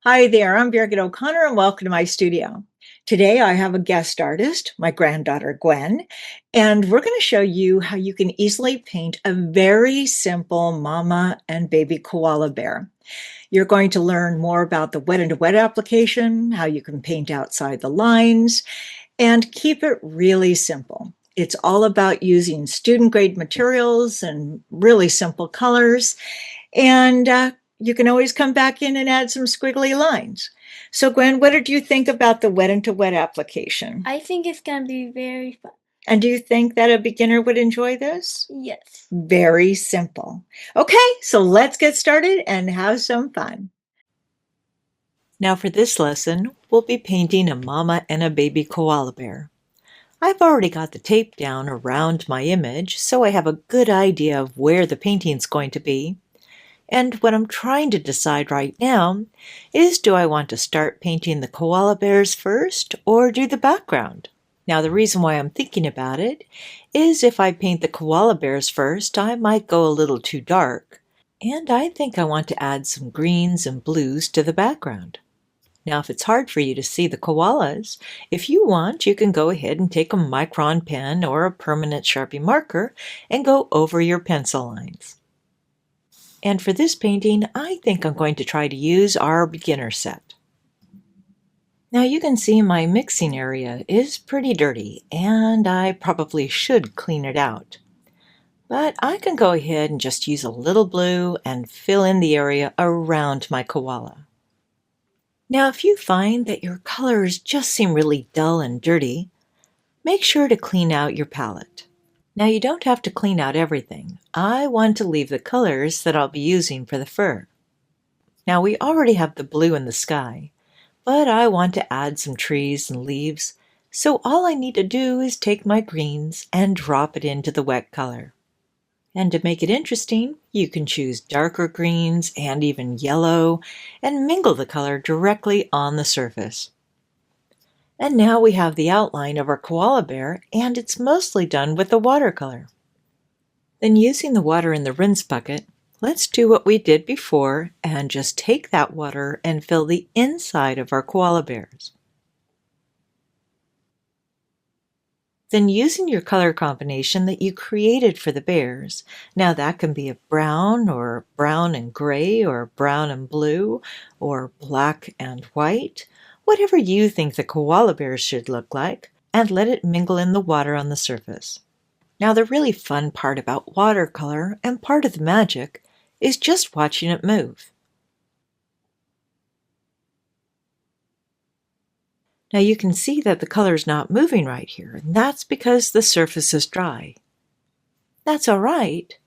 Hi there, I'm Birgit O'Connor and welcome to my studio. Today I have a guest artist, my granddaughter Gwen, and we're going to show you how you can easily paint a very simple mama and baby koala bear. You're going to learn more about the wet and wet application, how you can paint outside the lines, and keep it really simple. It's all about using student grade materials and really simple colors. And you can always come back in and add some squiggly lines. So, Gwen, what did you think about the wet into wet application? I think it's gonna be very fun. And do you think that a beginner would enjoy this? Yes. Very simple. Okay, so let's get started and have some fun. Now for this lesson, we'll be painting a mama and a baby koala bear. I've already got the tape down around my image, so I have a good idea of where the painting's going to be. And what I'm trying to decide right now is, do I want to start painting the koala bears first or do the background? Now the reason why I'm thinking about it is if I paint the koala bears first, I might go a little too dark. And I think I want to add some greens and blues to the background. Now if it's hard for you to see the koalas, if you want, you can go ahead and take a micron pen or a permanent Sharpie marker and go over your pencil lines. And for this painting, I think I'm going to try to use our beginner set. Now you can see my mixing area is pretty dirty, and I probably should clean it out. But I can go ahead and just use a little blue and fill in the area around my koala. Now if you find that your colors just seem really dull and dirty, make sure to clean out your palette. Now you don't have to clean out everything. I want to leave the colors that I'll be using for the fur. Now we already have the blue in the sky, but I want to add some trees and leaves, so all I need to do is take my greens and drop it into the wet color. And to make it interesting, you can choose darker greens and even yellow and mingle the color directly on the surface. And now we have the outline of our koala bear, and it's mostly done with the watercolor. Then using the water in the rinse bucket, let's do what we did before and just take that water and fill the inside of our koala bears. Then using your color combination that you created for the bears, now that can be a brown or brown and gray or brown and blue or black and white, whatever you think the koala bears should look like, and let it mingle in the water on the surface. Now the really fun part about watercolor and part of the magic is just watching it move. Now you can see that the color is not moving right here, and that's because the surface is dry. That's all right,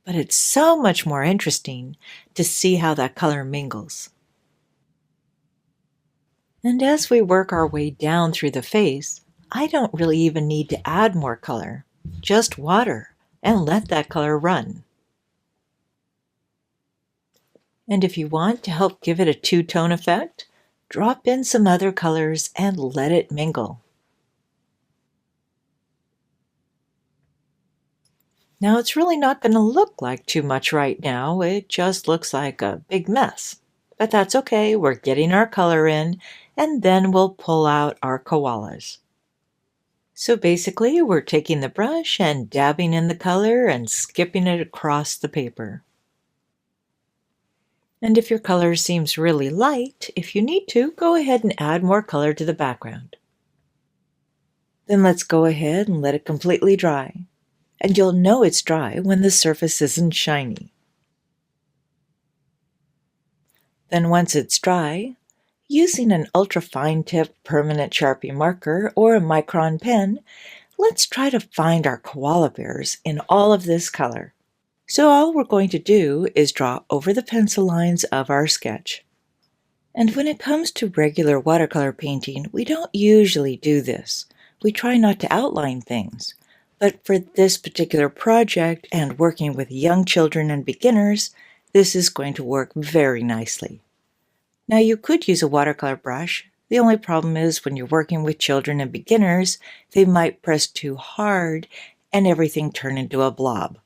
but it's so much more interesting to see how that color mingles. And as we work our way down through the face, I don't really even need to add more color, just water, and let that color run. And if you want to help give it a two-tone effect, drop in some other colors and let it mingle. Now it's really not going to look like too much right now, it just looks like a big mess. But that's okay, we're getting our color in, and then we'll pull out our koalas. So basically, we're taking the brush and dabbing in the color and skipping it across the paper. And if your color seems really light, if you need to, go ahead and add more color to the background. Then let's go ahead and let it completely dry. And you'll know it's dry when the surface isn't shiny. Then once it's dry, using an ultra-fine tip permanent Sharpie marker or a micron pen, let's try to find our koala bears in all of this color. So all we're going to do is draw over the pencil lines of our sketch. And when it comes to regular watercolor painting, we don't usually do this. We try not to outline things. But for this particular project and working with young children and beginners, this is going to work very nicely. Now you could use a watercolor brush. The only problem is when you're working with children and beginners, they might press too hard and everything turn into a blob.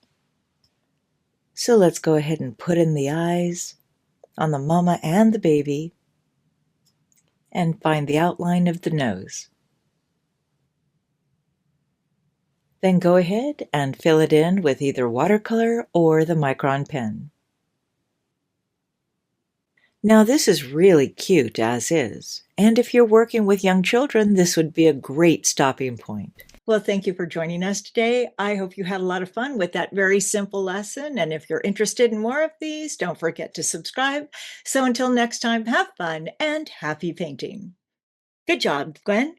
So let's go ahead and put in the eyes on the mama and the baby. and find the outline of the nose. Then go ahead and fill it in with either watercolor or the micron pen. Now this is really cute as is, and if you're working with young children, this would be a great stopping point. Well, thank you for joining us today. I hope you had a lot of fun with that very simple lesson, and if you're interested in more of these, don't forget to subscribe. So until next time, have fun and happy painting. Good job, Gwen.